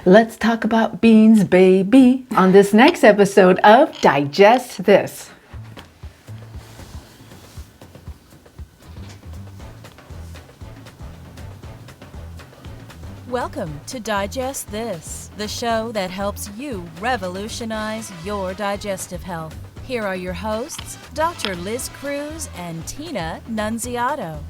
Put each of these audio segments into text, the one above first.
Let's talk about beans, baby, on this next episode of Digest This. Welcome to Digest This, the show that helps you revolutionize your digestive health. Here are your hosts, Dr. Liz Cruz and Tina Nunziato.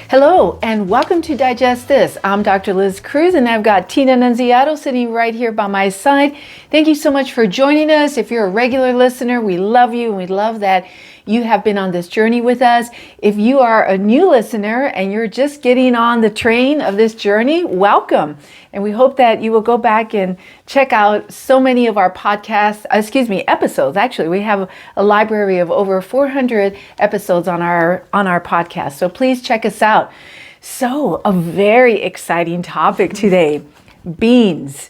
Hello, and welcome to Digest This. I'm Dr. Liz Cruz, and I've got Tina Nunziato sitting right here by my side. Thank you so much for joining us. If you're a regular listener, we love you, and we love that you have been on this journey with us. If you are a new listener and you're just getting on the train of this journey, welcome. And we hope that you will go back and check out so many of our episodes. Actually, we have a library of over 400 episodes on our podcast. So please check us out. So, a very exciting topic today, beans.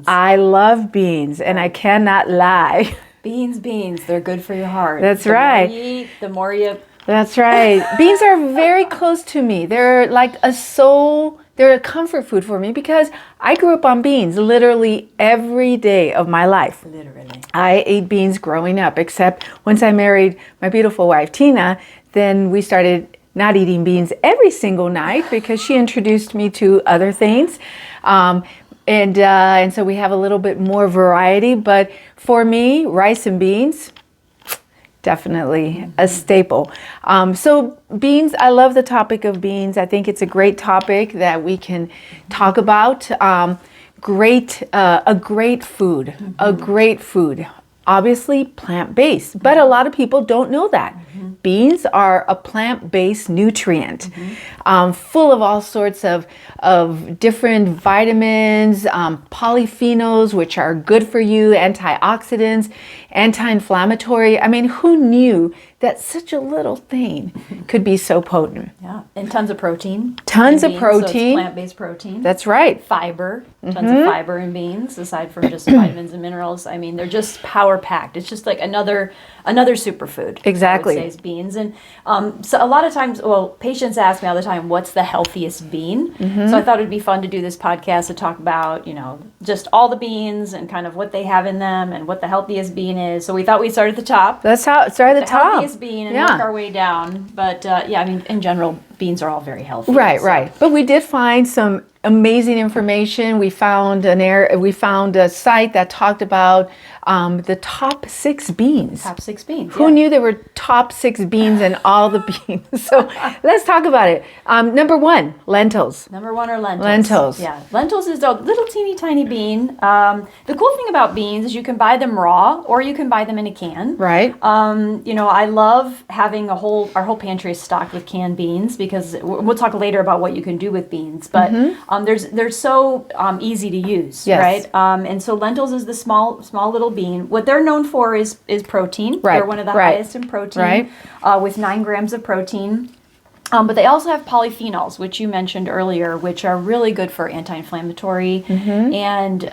I love beans, and I cannot lie. Beans, they're good for your heart. That's right. The more you eat, the more you... That's right. Beans are very close to me. They're like they're a comfort food for me because I grew up on beans literally every day of my life. Literally. I ate beans growing up, except once I married my beautiful wife, Tina, then we started not eating beans every single night because she introduced me to other things. And so we have a little bit more variety, but for me, rice and beans, definitely a staple. So beans, I love the topic of beans. I think it's a great topic that we can talk about. A great food, a great food. Obviously plant-based, but a lot of people don't know that. Beans are a plant-based nutrient, full of all sorts of different vitamins, polyphenols, which are good for you, antioxidants, anti-inflammatory. I mean, who knew that such a little thing could be so potent? Yeah, and tons of protein. Tons of beans, protein. So it's plant-based protein. That's right. Fiber. Tons of fiber in beans, aside from just vitamins and minerals. I mean, they're just power-packed. It's just like another superfood. Exactly. I would say is beans. And so a lot of times, patients ask me all the time, what's the healthiest bean? So I thought it'd be fun to do this podcast to talk about, just all the beans and kind of what they have in them and what the healthiest bean is. So we thought we'd start at the top. Let's start at the top. Healthiest bean and work our way down. But in general, beans are all very healthy. Right. But we did find some amazing information. We found a site that talked about the top 6 beans. Top 6 beans. Who knew there were top 6 beans in all the beans? So let's talk about it. Number 1, lentils. Number 1 are lentils. Lentils. Yeah, lentils is a little teeny tiny bean. The cool thing about beans is you can buy them raw or you can buy them in a can. Right. I love having our whole pantry is stocked with canned beans because we'll talk later about what you can do with beans. But they're so easy to use, yes. right? And so lentils is the small little bean. What they're known for is protein. Right. They're one of the highest in protein, with 9 grams of protein. But they also have polyphenols, which you mentioned earlier, which are really good for anti-inflammatory and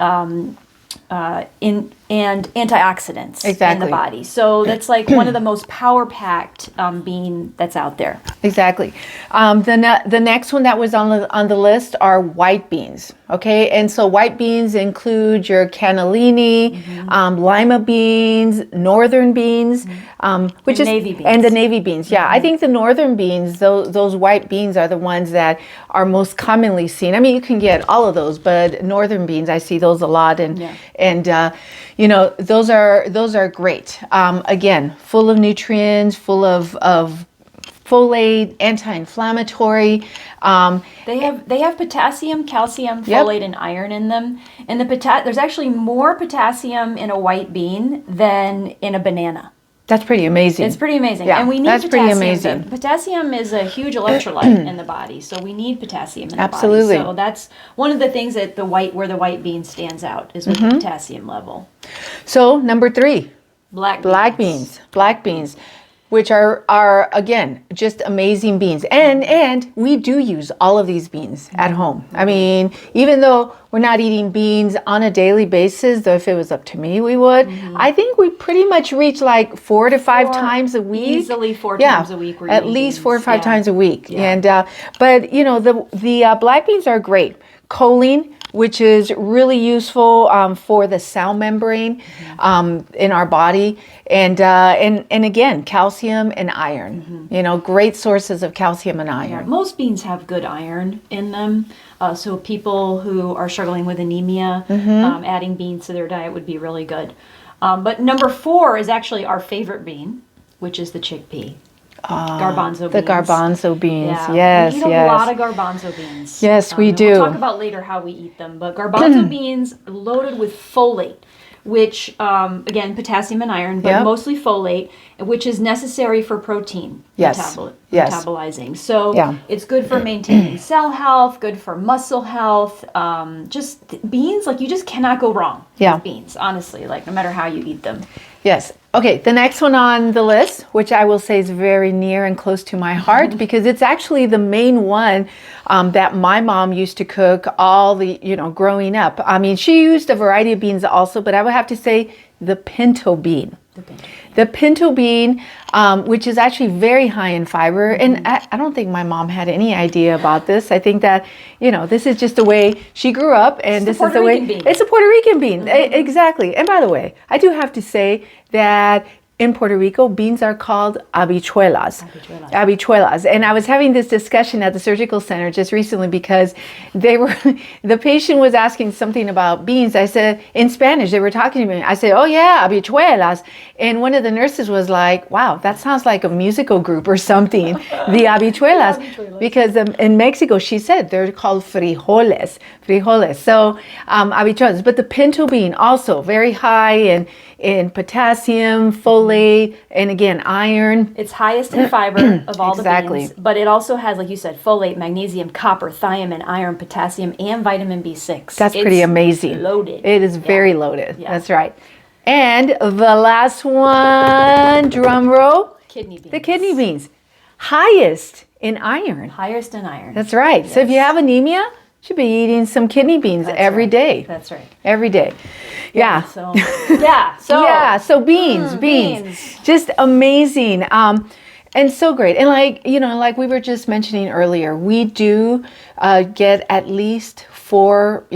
antioxidants in the body. So that's like one of the most power-packed bean that's out there. Exactly. The next one that was on the list are white beans. Okay, and so white beans include your cannellini, lima beans, northern beans, which is navy beans. And the navy beans. Yeah, I think the northern beans, those white beans are the ones that are most commonly seen. I mean, you can get all of those, but northern beans, I see those a lot, and those are great. Again, full of nutrients, full of folate, anti-inflammatory. They have potassium, calcium, folate, and iron in them. And there's actually more potassium in a white bean than in a banana. That's pretty amazing. It's pretty amazing. Yeah, and we need that's potassium. pretty amazing. Potassium is a huge electrolyte in the body, so we need potassium in the Absolutely. body. So that's one of the things that where the white bean stands out is with the potassium level. So number 3, Black beans. Black beans. which are again just amazing beans, and we do use all of these beans at home. I mean, even though we're not eating beans on a daily basis, though if it was up to me we would, I think we pretty much reach like 4 to 5 times a week. Easily 4 times a week. At least 4 or 5 times a week. Yeah. And but you know, the black beans are great. Choline, which is really useful for the cell membrane in our body, and again, calcium and iron. You know, great sources of calcium and iron. Most beans have good iron in them. So people who are struggling with anemia, adding beans to their diet would be really good. But number 4 is actually our favorite bean, which is the chickpea. Garbanzo beans. The garbanzo beans. Yeah. Yes, we eat a lot of garbanzo beans. Yes, we do. We'll talk about later how we eat them. But garbanzo beans loaded with folate, which, again, potassium and iron, but mostly folate, which is necessary for protein metabolizing. So it's good for maintaining cell health, good for muscle health. Just beans, like you just cannot go wrong with beans, honestly, like no matter how you eat them. Yes. Okay, the next one on the list, which I will say is very near and close to my heart, because it's actually the main one that my mom used to cook all the, growing up. I mean, she used a variety of beans also, but I would have to say the pinto bean. The pinto bean, which is actually very high in fiber. And I don't think my mom had any idea about this. I think that, this is just the way she grew up. And this is the way. It's a Puerto Rican bean. Exactly. And by the way, I do have to say that in Puerto Rico, beans are called habichuelas. Habichuelas. And I was having this discussion at the surgical center just recently because the patient was asking something about beans. I said, in Spanish, they were talking to me. I said, oh yeah, habichuelas. And one of the nurses was like, wow, that sounds like a musical group or something. The habichuelas. Because in Mexico, she said they're called frijoles. So habichuelas. But the pinto bean also very high in potassium, folate, and again, iron. It's highest in fiber of all the beans, but it also has, like you said, folate, magnesium, copper, thiamine, iron, potassium, and vitamin B6. That's pretty amazing. Loaded. It is very loaded. Yeah. That's right. And the last one, drum roll. Kidney beans. The kidney beans. Highest in iron. Highest in iron. That's right. Yes. So if you have anemia, you should be eating some kidney beans every day. That's right. Every day. Yeah. So beans. Just amazing. And so great. And like we were just mentioning earlier, we do get at least 4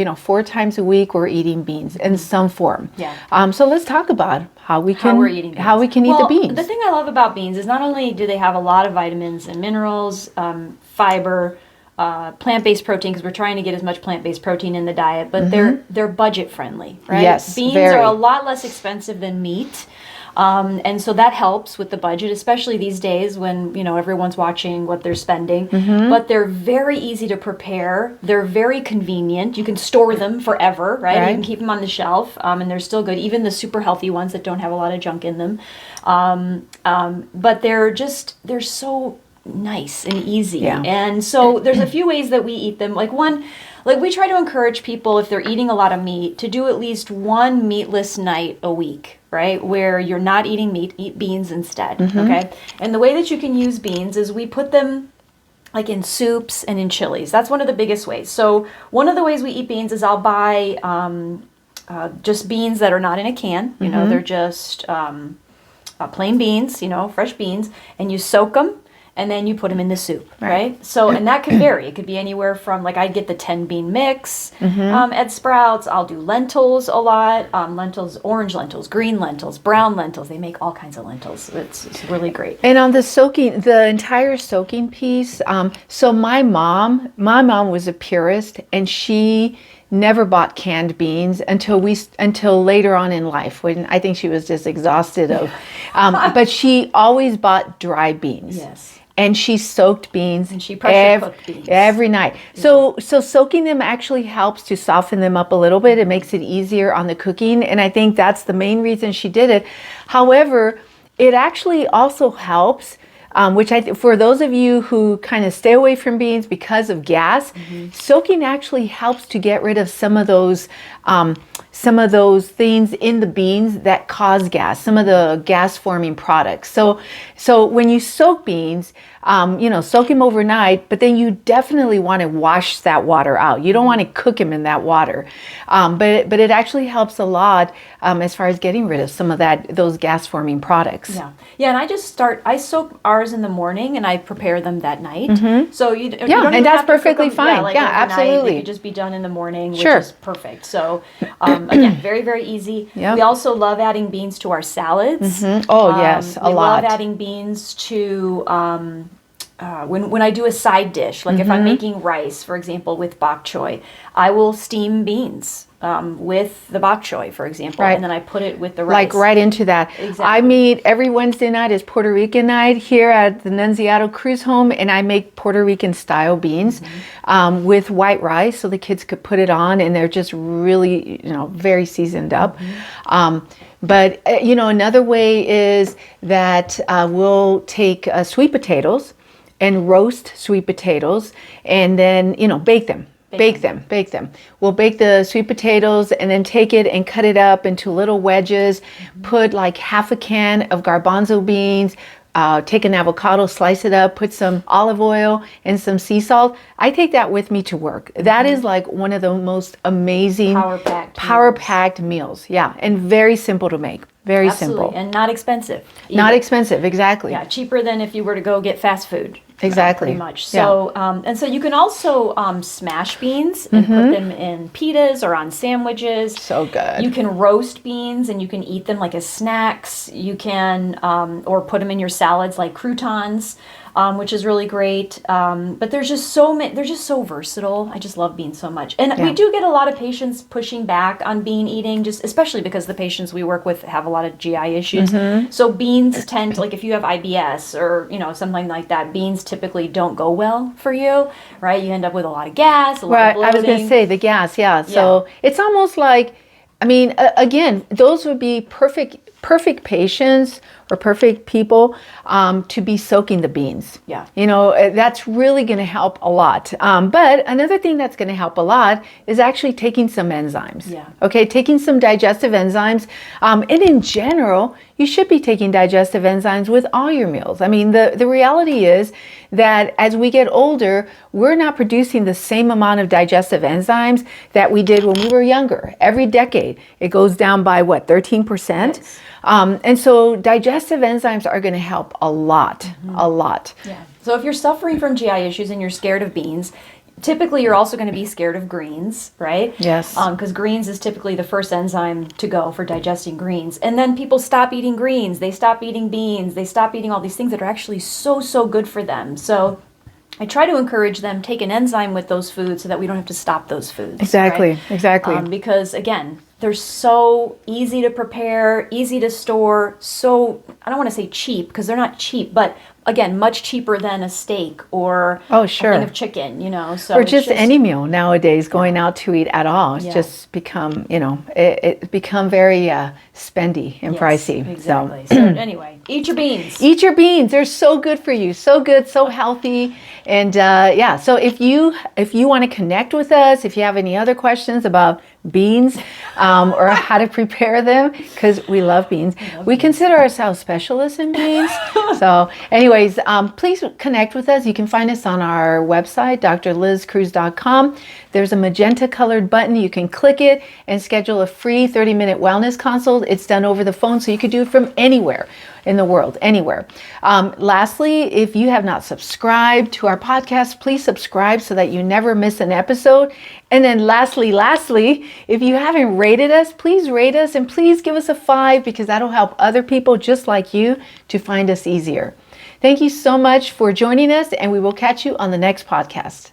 times a week we're eating beans in some form. Yeah. So let's talk about how we can eat the beans. The thing I love about beans is not only do they have a lot of vitamins and minerals, fiber, plant-based protein, because we're trying to get as much plant-based protein in the diet, but they're budget friendly, right? Yes, beans are a lot less expensive than meat, and so that helps with the budget, especially these days when everyone's watching what they're spending. But they're very easy to prepare. They're very convenient. You can store them forever, right? You can keep them on the shelf, and they're still good. Even the super healthy ones that don't have a lot of junk in them, but they're so nice and easy. And so there's a few ways that we eat them. Like we try to encourage people, if they're eating a lot of meat, to do at least one meatless night a week, right? Where you're not eating meat, eat beans instead. Okay. And the way that you can use beans is we put them like in soups and in chilies. That's one of the biggest ways. So one of the ways we eat beans is I'll buy just beans that are not in a can. They're just plain beans, fresh beans, and you soak them. And then you put them in the soup, right? So, and that can vary. It could be anywhere from, like, I get the 10 bean mix at Sprouts. I'll do lentils a lot. Lentils, orange lentils, green lentils, brown lentils. They make all kinds of lentils. It's really great. And on the entire soaking piece, so my mom was a purist, and she never bought canned beans until later on in life, when I think she was just exhausted of, but she always bought dry beans. Yes. And she soaked beans. And she pressure cooked beans. Every night. So soaking them actually helps to soften them up a little bit. It makes it easier on the cooking. And I think that's the main reason she did it. However, it actually also helps which for those of you who kind of stay away from beans because of gas, soaking actually helps to get rid of some of those things in the beans that cause gas, some of the gas forming products. So when you soak beans, soak them overnight, but then you definitely want to wash that water out. You don't want to cook them in that water. But it actually helps a lot as far as getting rid of some of those gas forming products. Yeah, and I soak ours in the morning and I prepare them that night. So you don't and even that's have to perfectly cook them, fine. like Yeah, overnight. absolutely. They could just be done in the morning, which Sure. is perfect. So again, very, very easy. Yep. We also love adding beans to our salads. Oh, yes, a we lot. love adding beans to when I do a side dish, like if I'm making rice, for example, with bok choy, I will steam beans with the bok choy, for example, Right. and then I put it with the rice. Like right into that. Exactly. I meet every Wednesday night is Puerto Rican night here at the Nunziato Cruise Home, and I make Puerto Rican style beans with white rice so the kids could put it on, and they're just really, very seasoned up. But another way is that we'll take sweet potatoes and roast sweet potatoes and then, bake them. Bake them. We'll bake the sweet potatoes and then take it and cut it up into little wedges, put like half a can of garbanzo beans, take an avocado, slice it up, put some olive oil and some sea salt. I take that with me to work. That is like one of the most amazing power-packed meals. Yeah, and very simple to make. Very Absolutely. simple. And not expensive. Not expensive, exactly. Yeah, cheaper than if you were to go get fast food. Exactly. Pretty much. So, and so you can also smash beans and put them in pitas or on sandwiches. So good. You can roast beans and you can eat them like as snacks. You can, or put them in your salads like croutons, which is really great. But they're just so versatile. I just love beans so much. And we do get a lot of patients pushing back on bean eating, just especially because the patients we work with have a lot of GI issues. So beans tend to, like if you have IBS or, something like that, beans typically don't go well for you, right? You end up with a lot of gas, a lot of bloating. I was going to say the gas, yeah. So it's almost like, again, those would be perfect patients or perfect people to be soaking the beans. Yeah. That's really going to help a lot. But another thing that's going to help a lot is actually taking some enzymes. Yeah. Okay, taking some digestive enzymes. And in general, you should be taking digestive enzymes with all your meals. The reality is that as we get older, we're not producing the same amount of digestive enzymes that we did when we were younger. Every decade, it goes down by 13%? Yes. And so digestive enzymes are going to help a lot, a lot. Yeah. So if you're suffering from GI issues and you're scared of beans, typically you're also going to be scared of greens, right? Yes. Because greens is typically the first enzyme to go for digesting greens. And then people stop eating greens, they stop eating beans, they stop eating all these things that are actually so good for them. So I try to encourage them, take an enzyme with those foods so that we don't have to stop those foods. Exactly, right? exactly. Because again, they're so easy to prepare, easy to store, so, I don't want to say cheap, because they're not cheap, but again, much cheaper than a steak or a thing of chicken, So or just any meal nowadays, going out to eat at all. It's just become, it's become very spendy and pricey. Exactly. So anyway, eat your beans. Eat your beans. They're so good for you. So good, so healthy. And so if you want to connect with us, if you have any other questions about beans or how to prepare them, because we love beans. We consider ourselves specialists in beans. So anyways, please connect with us. You can find us on our website, drlizcruz.com. There's a magenta colored button. You can click it and schedule a free 30-minute wellness consult. It's done over the phone, so you could do it from anywhere in the world, anywhere. Lastly, if you have not subscribed to our podcast, please subscribe so that you never miss an episode. And then lastly, if you haven't rated us, please rate us and please give us a 5, because that'll help other people just like you to find us easier. Thank you so much for joining us, and we will catch you on the next podcast.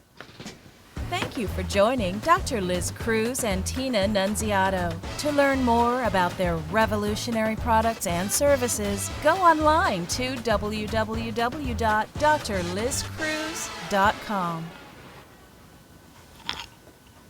Thank you for joining Dr. Liz Cruz and Tina Nunziato. To learn more about their revolutionary products and services, go online to www.drlizcruz.com.